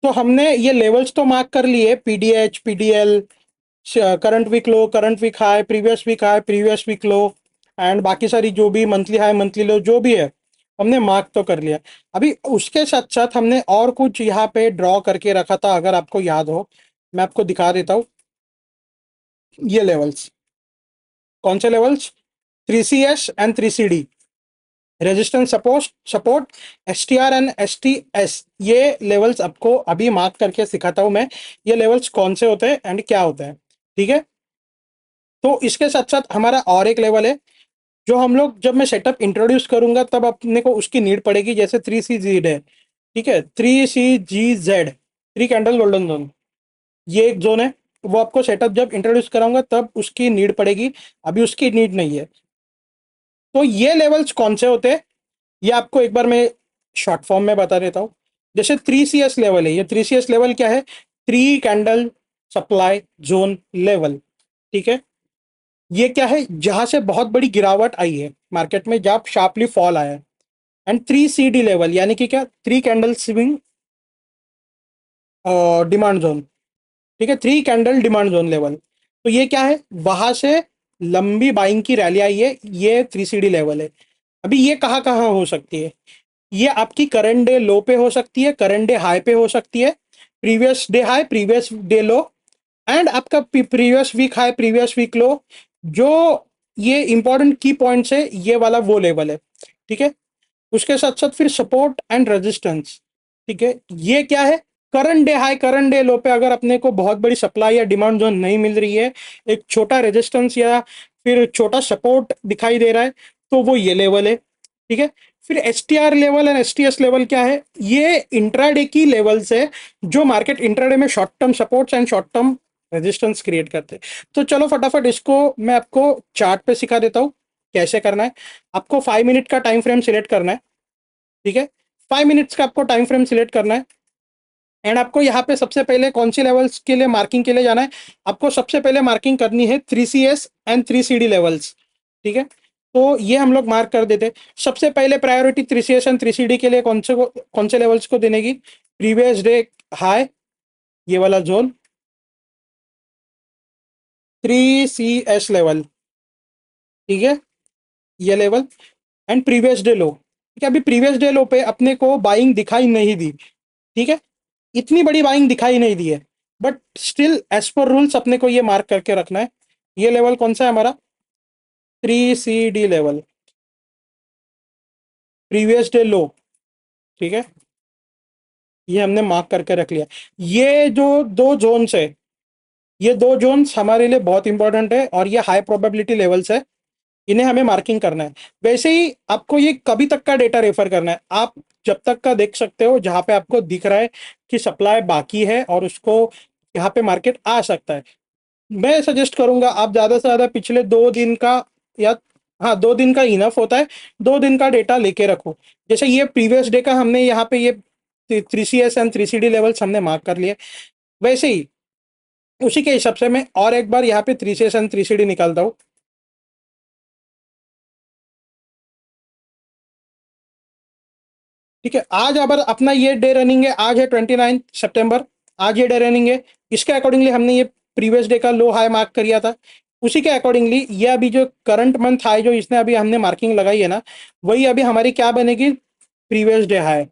तो हमने ये लेवल्स तो मार्क कर लिए, PDH, PDL, current week low, current week high, previous week high, previous week low, and बाकी सारी जो भी मंथली हाई मंथली लो जो भी है हमने मार्क तो कर लिया। अभी उसके साथ साथ हमने और कुछ यहाँ पे ड्रॉ करके रखा था, अगर आपको याद हो मैं आपको दिखा देता हूँ। ये लेवल्स, कौन से levels? 3CS and 3CD, resistance support support, STR and STS। ये लेवल्स आपको अभी मार्क करके सिखाता हूं मैं, ये लेवल्स कौन से होते हैं एंड क्या होते हैं। ठीक है, तो इसके साथ साथ हमारा और एक लेवल है जो हम लोग जब मैं सेटअप इंट्रोड्यूस करूंगा तब अपने को उसकी नीड पड़ेगी। जैसे 3CZ है, ठीक है, 3CGZ, 3 कैंडल गोल्डन जोन, ये एक जोन है। वो आपको सेटअप जब इंट्रोड्यूस कराऊंगा तब उसकी नीड पड़ेगी, अभी उसकी नीड नहीं है। तो ये लेवल्स कौन से होते हैं ये आपको एक बार मैं शॉर्ट फॉर्म में बता देता हूँ। जैसे 3CS लेवल है, ये 3CS लेवल क्या है? 3 कैंडल सप्लाई जोन लेवल। ठीक है, ये क्या है? जहां से बहुत बड़ी गिरावट आई है मार्केट में, जहां शार्पली फॉल आया है। एंड 3CD लेवल यानी कि क्या? 3 कैंडल स्विंग डिमांड जोन। ठीक है, 3 कैंडल डिमांड जोन लेवल। तो ये क्या है? वहां से लंबी बाइंग की रैली आई है, ये 3CD लेवल है। अभी ये कहाँ कहाँ हो सकती है? ये आपकी करंट डे लो पे हो सकती है, करंट डे हाई पे हो सकती है, previous day high, previous day low, and आपका previous week high, previous week low. जो ये इंपॉर्टेंट की पॉइंट्स है, ये वाला वो लेवल है। ठीक है, उसके साथ साथ फिर सपोर्ट एंड रेजिस्टेंस। ठीक है, ये क्या है? Current day high, current day लो पे अगर अपने को बहुत बड़ी सप्लाई या डिमांड जोन नहीं मिल रही है, एक छोटा रेजिस्टेंस या फिर छोटा सपोर्ट दिखाई दे रहा है, तो वो ये लेवल है। ठीक है, फिर STR level and STS level क्या है? ये इंट्राडे की लेवल्स है जो मार्केट इंट्राडे में short term supports and short term resistance create करते हैं। तो चलो फटाफट इसको मैं आपको चार्ट पे सिखा देता हूँ कैसे करना है। आपको 5 मिनट का टाइम फ्रेम सिलेक्ट करना है। ठीक है, 5 मिनट्स का आपको टाइम फ्रेम सिलेक्ट करना है। एंड आपको यहाँ पे सबसे पहले कौन सी लेवल्स के लिए मार्किंग के लिए जाना है? आपको सबसे पहले मार्किंग करनी है 3CS एंड 3CD लेवल्स। ठीक है, तो ये हम लोग मार्क कर देते। सबसे पहले प्रायोरिटी 3CS एंड 3CD के लिए कौन से लेवल्स को देने की? प्रीवियस डे हाई, ये वाला जोन, 3CS लेवल। ठीक है, ये लेवल, एंड प्रीवियस डे लो। ठीक है, अभी प्रीवियस डे लो पे अपने को बाइंग दिखाई नहीं दी। ठीक है, इतनी बड़ी बाइंग दिखाई नहीं दी है, but still as per rules अपने को ये मार्क करके रखना है। ये लेवल कौन सा है हमारा? 3CD लेवल, प्रीवियस डे लो। ठीक है, ये हमने मार्क करके रख लिया। ये जो दो जोन्स है, ये दो जोन्स हमारे लिए बहुत इंपॉर्टेंट है और ये हाई प्रोबेबिलिटी लेवल्स है, इन्हें हमें मार्किंग करना है। वैसे ही आपको ये कभी तक का डेटा रेफर करना है? आप जब तक का देख सकते हो जहां पे आपको दिख रहा है कि सप्लाई बाकी है और उसको यहाँ पे मार्केट आ सकता है। मैं सजेस्ट करूंगा आप ज्यादा से ज्यादा पिछले 2 दिन का, या हाँ 2 दिन का इनफ होता है, 2 दिन का डेटा लेके रखो। जैसे ये प्रीवियस डे का हमने यहाँ पे ये 3CS एंड 3CD लेवल्स हमने मार्क कर लिए। वैसे ही उसी के हिसाब से मैं और एक बार यहाँ पे 3CS एंड 3CD निकालता हूँ। ठीक है, आज अगर अपना ये डे रनिंग है, आज है 29 सितंबर, आज ये डे रनिंग है। इसके अकॉर्डिंगली हमने ये प्रीवियस डे का लो हाई मार्क किया था। उसी के अकॉर्डिंगली ये अभी जो करंट मंथ हाई जो इसने अभी हमने मार्किंग लगाई है ना, वही अभी हमारी क्या बनेगी? Previous day high.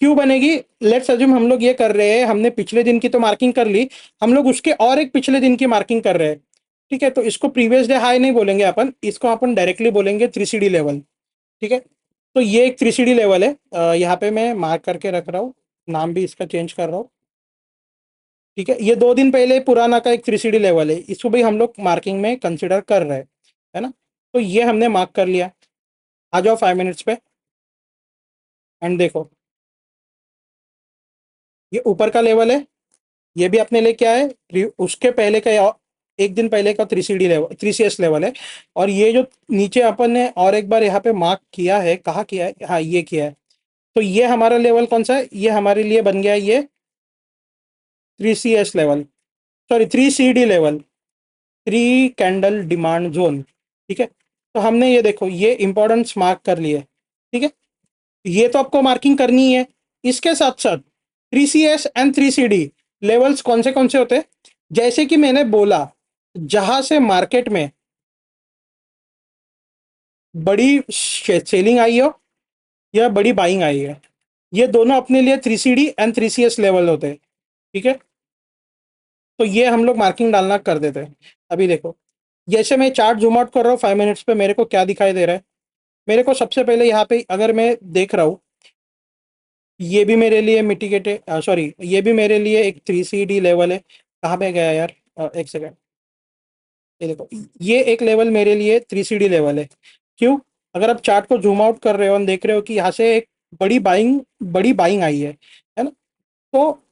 क्यों बनेगी? लेट्स अज्यूम हम लोग ये कर रहे हैं, हमने पिछले दिन की तो मार्किंग कर ली, हम लोग उसके और एक पिछले दिन की मार्किंग कर रहे हैं। ठीक है, तो इसको प्रीवियस डे हाई नहीं बोलेंगे अपन, इसको अपन डायरेक्टली बोलेंगे 3CD लेवल। ठीक है, तो ये एक 3CD लेवल है, यहाँ पे मैं मार्क करके रख रहा हूँ, नाम भी इसका चेंज कर रहा हूँ। ठीक है, ये 2 दिन पहले पुराना का एक 3CD लेवल है, इसको भी हम लोग मार्किंग में कंसिडर कर रहे हैं, है ना? तो ये हमने मार्क कर लिया। आ जाओ 5 मिनट्स पे एंड देखो, ये ऊपर का लेवल है, ये भी अपने लिए क्या है? उसके पहले का एक दिन पहले का 3CD लेवल, 3CS लेवल है। और ये जो नीचे अपन ने और एक बार यहाँ पे मार्क किया है, कहाँ किया है? हाँ ये किया है। तो ये हमारा लेवल कौन सा है? ये हमारे लिए बन गया ये 3CS level, sorry 3CD level, 3 candle demand zone. ठीक है, तो हमने ये देखो ये इंपॉर्टेंस मार्क कर लिए। ठीक है, ये तो आपको मार्किंग करनी ही है। इसके साथ साथ 3CS एंड 3CD लेवल्स कौन से होते हैं? जैसे कि मैंने बोला, जहां से मार्केट में बड़ी सेलिंग आई हो या बड़ी बाइंग आई है, ये दोनों अपने लिए 3CD एंड 3CS लेवल होते हैं। ठीक है, तो ये हम लोग मार्किंग डालना कर देते हैं। अभी देखो, जैसे मैं चार्ट जूम आउट कर रहा हूँ 5 मिनट्स पे, मेरे को क्या दिखाई दे रहा है? मेरे को सबसे पहले यहाँ पे अगर मैं देख रहा हूँ, ये भी मेरे लिए मिटिगेटेड, सॉरी, ये भी मेरे लिए एक 3CD लेवल है। कहाँ पे गया यार? एक सेकेंड। ये देखो, ये एक लेवल मेरे लिए 3CD लेवल है। क्यों? अगर आप चार्ट को जूम आउट कर रहे हो और देख रहे हो कि यहाँ से एक बड़ी बाइंग आई है ना? तो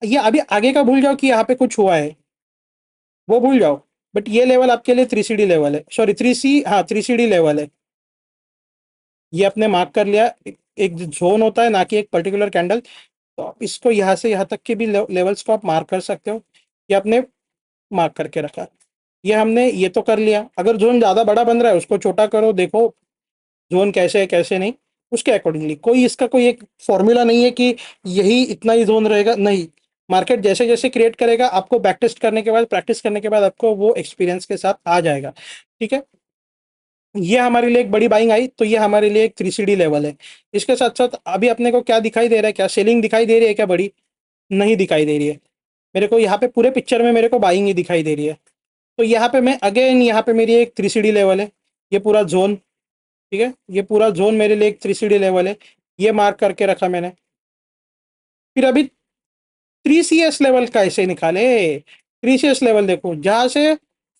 ये अभी आगे का भूल जाओ कि यहाँ पे कुछ हुआ है, वो भूल जाओ। बट ये लेवल आपके लिए 3CD लेवल है, सॉरी 3C, हाँ 3CD लेवल है। ये आपने मार्क कर लिया। एक जोन होता है ना कि एक पर्टिकुलर कैंडल। तो आप इसको यहाँ से यहाँ तक के भी लेवल्स को आप मार्क कर सकते हो। ये आपने मार्क करके रखा। ये हमने ये तो कर लिया। अगर जोन ज़्यादा बड़ा बन रहा है उसको छोटा करो, देखो जोन कैसे है कैसे नहीं, उसके अकॉर्डिंगली। कोई इसका कोई एक फॉर्मूला नहीं है कि यही इतना ही जोन रहेगा, नहीं। मार्केट जैसे जैसे क्रिएट करेगा, आपको बैक टेस्ट करने के बाद, प्रैक्टिस करने के बाद आपको वो एक्सपीरियंस के साथ आ जाएगा। ठीक है, ये हमारे लिए एक बड़ी बाइंग आई, तो ये हमारे लिए एक 3CD लेवल है। इसके साथ साथ अभी अपने को क्या दिखाई दे रहा है? क्या सेलिंग दिखाई दे रही है क्या बड़ी? नहीं दिखाई दे रही है। मेरे को यहाँ पे पूरे पिक्चर में मेरे को बाइंग ही दिखाई दे रही है। तो यहाँ पे मैं अगेन, यहाँ पे मेरी एक 3CD लेवल है, ये पूरा जोन। ठीक है, ये पूरा जोन मेरे लिए एक 3CD लेवल है, ये मार्क करके रखा मैंने। फिर अभी 3CS लेवल कैसे निकाले? 3CS लेवल देखो, जहां से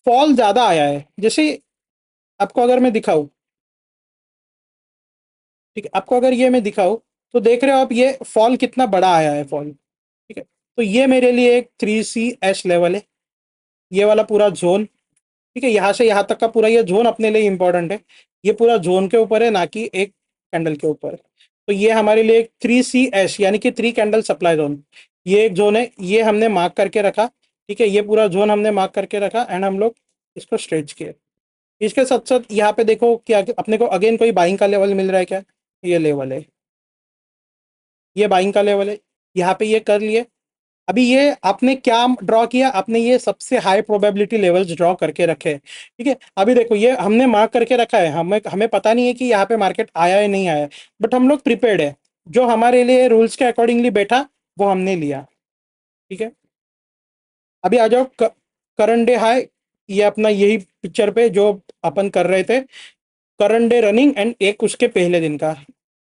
फॉल ज्यादा आया है, जैसे आपको अगर मैं दिखाऊं, ठीक है, आपको अगर ये मैं दिखाऊं, तो देख रहे हो आप ये फॉल कितना बड़ा आया है, फॉल। ठीक है, तो ये मेरे लिए एक 3CS लेवल है, ये वाला पूरा जोन। ठीक है, यहाँ से यहाँ तक का पूरा ये जोन अपने लिए इंपॉर्टेंट है। ये पूरा जोन के ऊपर है, ना कि एक कैंडल के ऊपर। तो ये हमारे लिए एक 3CS यानी कि 3 कैंडल सप्लाई जोन, ये एक जोन है, ये हमने मार्क करके रखा। ठीक है, ये पूरा जोन हमने मार्क करके रखा एंड हम लोग इसको स्ट्रेच किए। इसके साथ साथ यहाँ पे देखो क्या अपने को अगेन कोई बाइंग का लेवल मिल रहा है क्या? ये लेवल है, ये बाइंग का लेवल है। यहाँ पे ये कर लिए। अभी ये आपने क्या ड्रॉ किया? आपने ये सबसे हाई प्रोबेबिलिटी लेवल्स ड्रॉ करके रखे। ठीक है, अभी देखो ये हमने मार्क करके रखा है, हमें हमें पता नहीं है कि यहाँ पे मार्केट आया है नहीं आया है, बट हम लोग प्रिपेयर्ड है। जो हमारे लिए रूल्स के अकॉर्डिंगली बैठा, वो हमने लिया। ठीक है, अभी आ जाओ करंट डे हाई। ये अपना यही पिक्चर पे जो अपन कर रहे थे, करंट डे रनिंग एंड एक उसके पहले दिन का।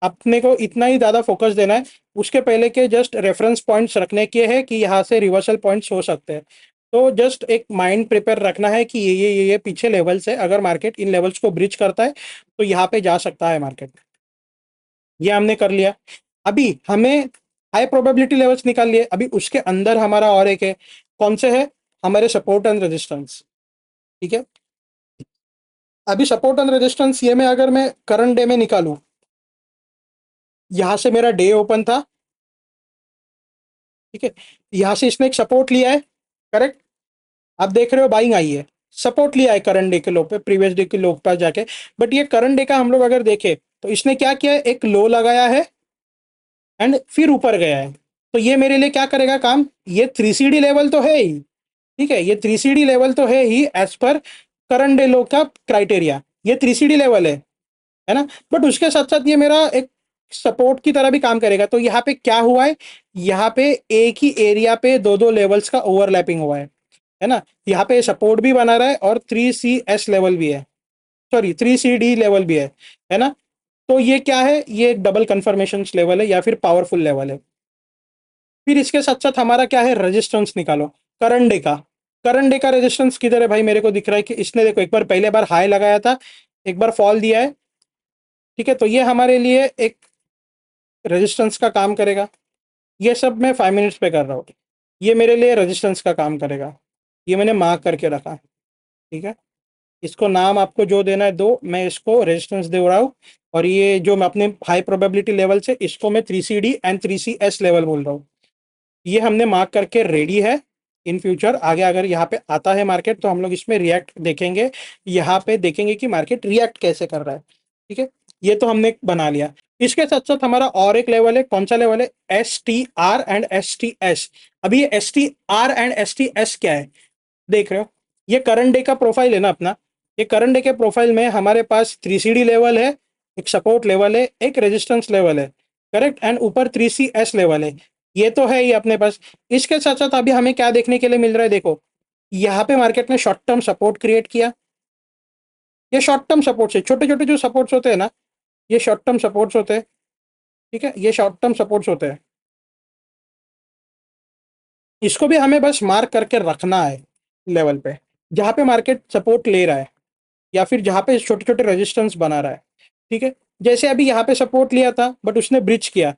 अपने को इतना ही ज़्यादा फोकस देना है, उसके पहले के जस्ट रेफरेंस पॉइंट्स रखने के हैं कि यहाँ से रिवर्सल पॉइंट्स हो सकते हैं। तो जस्ट एक माइंड प्रिपेयर रखना है कि ये पीछे लेवल्स है, अगर मार्केट इन लेवल्स को ब्रिज करता है तो यहाँ पे जा सकता है मार्केट। ये हमने कर लिया। अभी हमें हाई प्रोबेबिलिटी लेवल्स निकाल लिए, अभी उसके अंदर हमारा और एक है। कौन से है? हमारे सपोर्ट एंड रेजिस्टेंस। ठीक है, अभी सपोर्ट एंड रेजिस्टेंस ये मैं अगर मैं करंट डे में निकालूं, यहाँ से मेरा डे ओपन था। ठीक है, यहाँ से इसने एक सपोर्ट लिया है, करेक्ट? आप देख रहे हो बाइंग आई है, सपोर्ट लिया है करंट डे के लो पे, प्रीवियस डे के लो पर जाके। बट ये करंट डे का हम लोग अगर देखें, तो इसने क्या किया है? एक लो लगाया है एंड फिर ऊपर गया है। तो ये मेरे लिए क्या करेगा काम? ये 3CD लेवल तो है ही। ठीक है, ये 3CD लेवल तो है ही as per current day low का क्राइटेरिया, ये 3CD लेवल है ना? बट उसके साथ साथ ये मेरा एक सपोर्ट की तरह भी काम करेगा। तो यहाँ पे क्या हुआ है? यहाँ पे एक ही एरिया पे दो दो लेवल्स का ओवरलैपिंग हुआ है ना? यहाँ पे सपोर्ट भी बना रहा है और 3CS लेवल भी है, सॉरी 3CD लेवल भी है ना? तो ये क्या है? ये एक डबल कंफर्मेशन लेवल है या फिर पावरफुल लेवल है। फिर इसके साथ साथ हमारा क्या है? रेजिस्टेंस निकालो करंट डे का। करंट डे का रेजिस्टेंस किधर है भाई? मेरे को दिख रहा है कि इसने देखो एक बार पहले बार हाई लगाया था, एक बार फॉल दिया है। ठीक है, तो ये हमारे लिए एक रेजिस्टेंस का काम करेगा। ये सब मैं 5 मिनट्स पे कर रहा हूँ, ये मेरे लिए रेजिस्टेंस का काम करेगा। ये मैंने मार्क करके रखा। ठीक है, इसको नाम आपको जो देना है दो, मैं इसको रेजिस्टेंस दे रहा हूँ। और ये जो मैं अपने हाई प्रोबेबिलिटी लेवल से, इसको मैं 3CD एंड 3CS लेवल बोल रहा हूँ। ये हमने मार्क करके रेडी है। इन फ्यूचर आगे अगर यहाँ पे आता है मार्केट, तो हम लोग इसमें रिएक्ट देखेंगे, यहाँ पे देखेंगे कि मार्केट रिएक्ट कैसे कर रहा है। ठीक है, ये तो हमने बना लिया। इसके साथ साथ हमारा और एक लेवल है, कौन सा लेवल है, STR एंड STS। अभी ये STR एंड STS क्या है, देख रहे हो, ये करंट डे का प्रोफाइल है ना अपना। ये करंट डे के प्रोफाइल में हमारे पास 3CD लेवल है, एक सपोर्ट लेवल है, एक रेजिस्टेंस लेवल है, करेक्ट, एंड ऊपर 3CS लेवल है। ये तो है ही अपने पास। इसके साथ साथ अभी हमें क्या देखने के लिए मिल रहा है, देखो यहाँ पे मार्केट ने शॉर्ट टर्म सपोर्ट क्रिएट किया। ये शॉर्ट टर्म सपोर्ट्स है, छोटे छोटे जो सपोर्ट्स होते हैं ना, ये शॉर्ट टर्म सपोर्ट्स होते हैं। ठीक है, ये शॉर्ट टर्म सपोर्ट्स होते हैं। इसको भी हमें बस मार्क करके रखना है लेवल पे, जहाँ पे मार्केट सपोर्ट ले रहा है या फिर जहाँ पे छोटे छोटे रेजिस्टेंस बना रहा है। ठीक है, जैसे अभी यहाँ पे सपोर्ट लिया था बट उसने ब्रिज किया,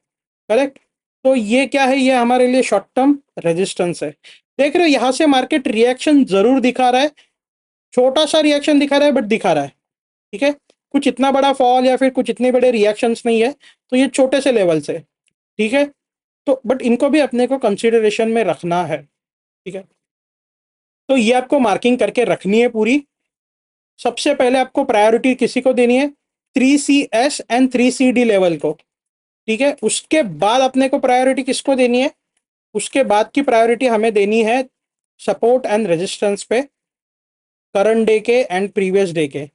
करेक्ट। तो ये क्या है, ये हमारे लिए शॉर्ट टर्म रेजिस्टेंस है। देख रहे हो यहाँ से मार्केट रिएक्शन जरूर दिखा रहा है, छोटा सा रिएक्शन दिखा रहा है बट दिखा रहा है। ठीक है, कुछ इतना बड़ा फॉल या फिर कुछ इतने बड़े रिएक्शंस नहीं है, तो ये छोटे से लेवल से। ठीक है, तो बट इनको भी अपने को कंसिडरेशन में रखना है। ठीक है, तो ये आपको मार्किंग करके रखनी है पूरी। सबसे पहले आपको प्रायोरिटी किसी को देनी है, 3CS एंड 3CD लेवल को। ठीक है, उसके बाद अपने को प्रायोरिटी किसको देनी है, उसके बाद की प्रायोरिटी हमें देनी है सपोर्ट एंड रेजिस्टेंस पे, करंट डे के एंड प्रीवियस डे के।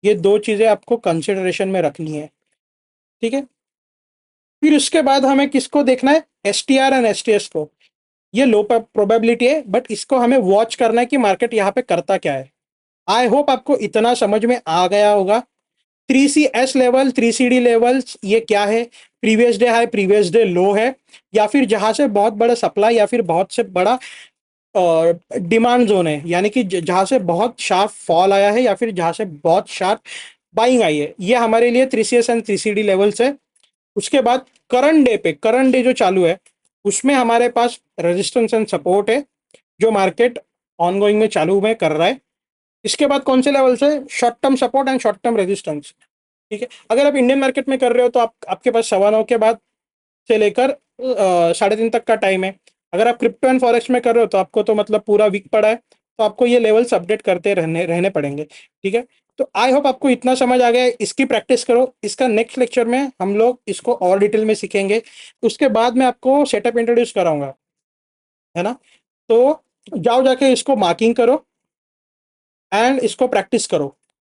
ये दो चीजें आपको कंसिडरेशन में रखनी है। ठीक है, फिर उसके बाद हमें किसको देखना है, STR एंड STS को। ये लो प्रोबेबिलिटी है बट इसको हमें वॉच करना है कि मार्केट यहाँ पे करता क्या है। आई होप आपको इतना समझ में आ गया होगा। 3CS लेवल, 3CD लेवल ये क्या है, previous day high previous day लो है, या फिर जहां से बहुत बड़ा सप्लाई या फिर बहुत से बड़ा डिमांड जोन है, यानी कि जहां से बहुत शार्प फॉल आया है या फिर जहां से बहुत शार्प बाइंग आई है, ये हमारे लिए 3CS एंड 3CD लेवल्स है। उसके बाद करंट डे पे, करंट डे जो चालू है उसमें हमारे पास रेजिस्टेंस एंड सपोर्ट है, जो मार्केट ऑनगोइंग में चालू में कर रहा है। इसके बाद कौन से लेवल से, short term support and short term resistance. ठीक है, अगर आप इंडियन मार्केट में कर रहे हो तो आपके पास 9:15 के बाद से लेकर 3:30 तक का टाइम है। अगर आप क्रिप्टो एंड फॉरेक्स में कर रहे हो तो आपको तो मतलब पूरा वीक पड़ा है, तो आपको ये लेवल्स अपडेट करते रहने रहने पड़ेंगे। ठीक है, तो आई होप आपको इतना समझ आ गया है। इसकी प्रैक्टिस करो, इसका नेक्स्ट लेक्चर में हम लोग इसको और डिटेल में सीखेंगे। उसके बाद मैं आपको सेटअप इंट्रोड्यूस कराऊंगा, है ना। तो जाओ जाके इसको मार्किंग करो एंड इसको प्रैक्टिस करो।